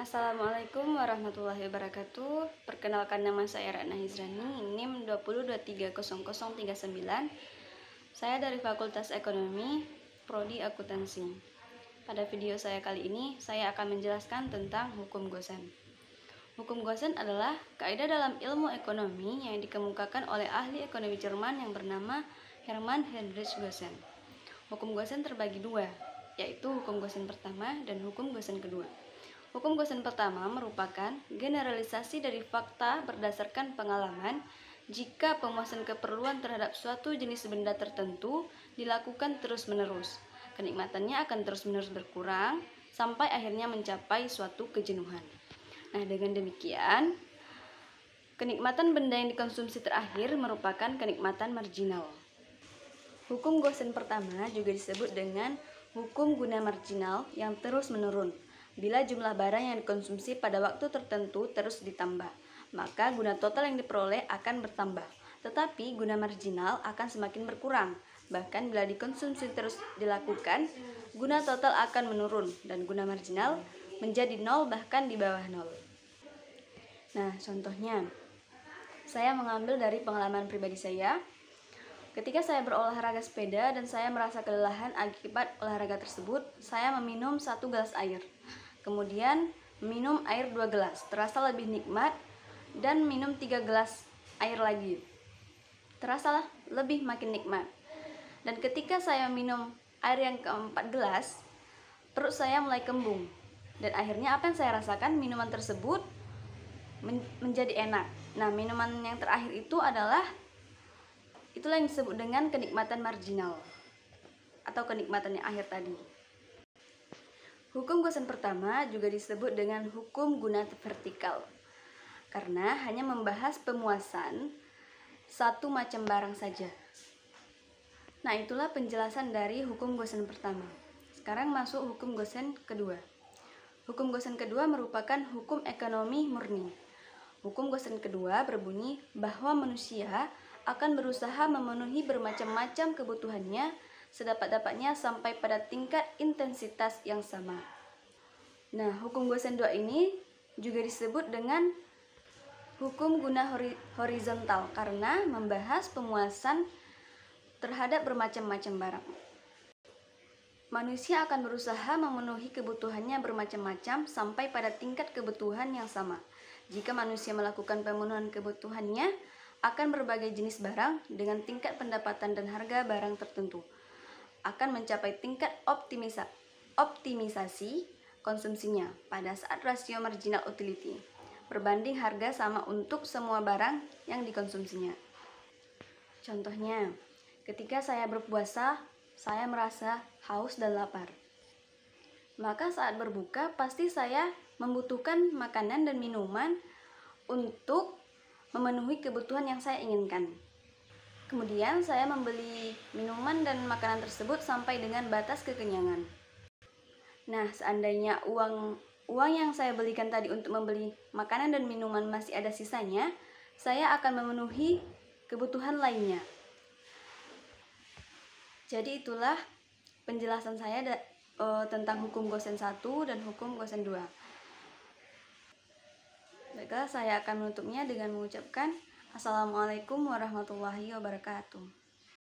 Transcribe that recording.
Assalamualaikum warahmatullahi wabarakatuh. Perkenalkan, nama saya Ratna Hizrani, NIM 20230039. Saya dari Fakultas Ekonomi, Prodi Akuntansi. Pada video saya kali ini, saya akan menjelaskan tentang hukum Gosen. Hukum Gosen adalah kaidah dalam ilmu ekonomi yang dikemukakan oleh ahli ekonomi Jerman yang bernama Hermann Heinrich Gosen. Hukum Gosen terbagi dua, yaitu hukum Gosen pertama dan hukum Gosen kedua. Hukum Gosen pertama merupakan generalisasi dari fakta berdasarkan pengalaman jika pemuasan keperluan terhadap suatu jenis benda tertentu dilakukan terus-menerus. Kenikmatannya akan terus-menerus berkurang sampai akhirnya mencapai suatu kejenuhan. Nah, dengan demikian, kenikmatan benda yang dikonsumsi terakhir merupakan kenikmatan marginal. Hukum Gosen pertama juga disebut dengan hukum guna marginal yang terus menurun. Bila jumlah barang yang dikonsumsi pada waktu tertentu terus ditambah, maka guna total yang diperoleh akan bertambah. Tetapi guna marginal akan semakin berkurang. Bahkan bila dikonsumsi terus dilakukan, guna total akan menurun dan guna marginal menjadi 0 bahkan di bawah 0. Nah, contohnya, saya mengambil dari pengalaman pribadi saya. Ketika saya berolahraga sepeda dan saya merasa kelelahan akibat olahraga tersebut, saya meminum 1 gelas air. Kemudian minum air 2 gelas, terasa lebih nikmat, dan minum 3 gelas air lagi. Terasa lebih makin nikmat. Dan ketika saya minum air yang ke-4 gelas, perut saya mulai kembung. Dan akhirnya apa yang saya rasakan? Minuman tersebut menjadi enak. Nah, minuman yang terakhir itulah yang disebut dengan kenikmatan marginal atau kenikmatan yang akhir tadi. Hukum Gosen pertama juga disebut dengan hukum guna vertikal karena hanya membahas pemuasan satu macam barang saja. Nah, itulah penjelasan dari hukum Gosen pertama. Sekarang masuk hukum Gosen kedua. Hukum Gosen kedua merupakan hukum ekonomi murni. Hukum Gosen kedua berbunyi bahwa manusia akan berusaha memenuhi bermacam-macam kebutuhannya sedapat-dapatnya sampai pada tingkat intensitas yang sama. Nah, hukum Gosen 2 ini juga disebut dengan hukum guna horizontal karena membahas pemuasan terhadap bermacam-macam barang. Manusia akan berusaha memenuhi kebutuhannya bermacam-macam sampai pada tingkat kebutuhan yang sama. Jika manusia melakukan pemenuhan kebutuhannya akan berbagai jenis barang dengan tingkat pendapatan dan harga barang tertentu, akan mencapai tingkat optimisasi konsumsinya pada saat rasio marginal utility berbanding harga sama untuk semua barang yang dikonsumsinya. Contohnya, ketika saya berpuasa, saya merasa haus dan lapar. Maka saat berbuka pasti saya membutuhkan makanan dan minuman untuk memenuhi kebutuhan yang saya inginkan. Kemudian saya membeli minuman dan makanan tersebut sampai dengan batas kekenyangan. Nah, seandainya uang yang saya belikan tadi untuk membeli makanan dan minuman masih ada sisanya, saya akan memenuhi kebutuhan lainnya. Jadi itulah penjelasan saya tentang hukum Gosen 1 dan hukum Gosen 2. Baiklah, saya akan menutupnya dengan mengucapkan Assalamualaikum warahmatullahi wabarakatuh.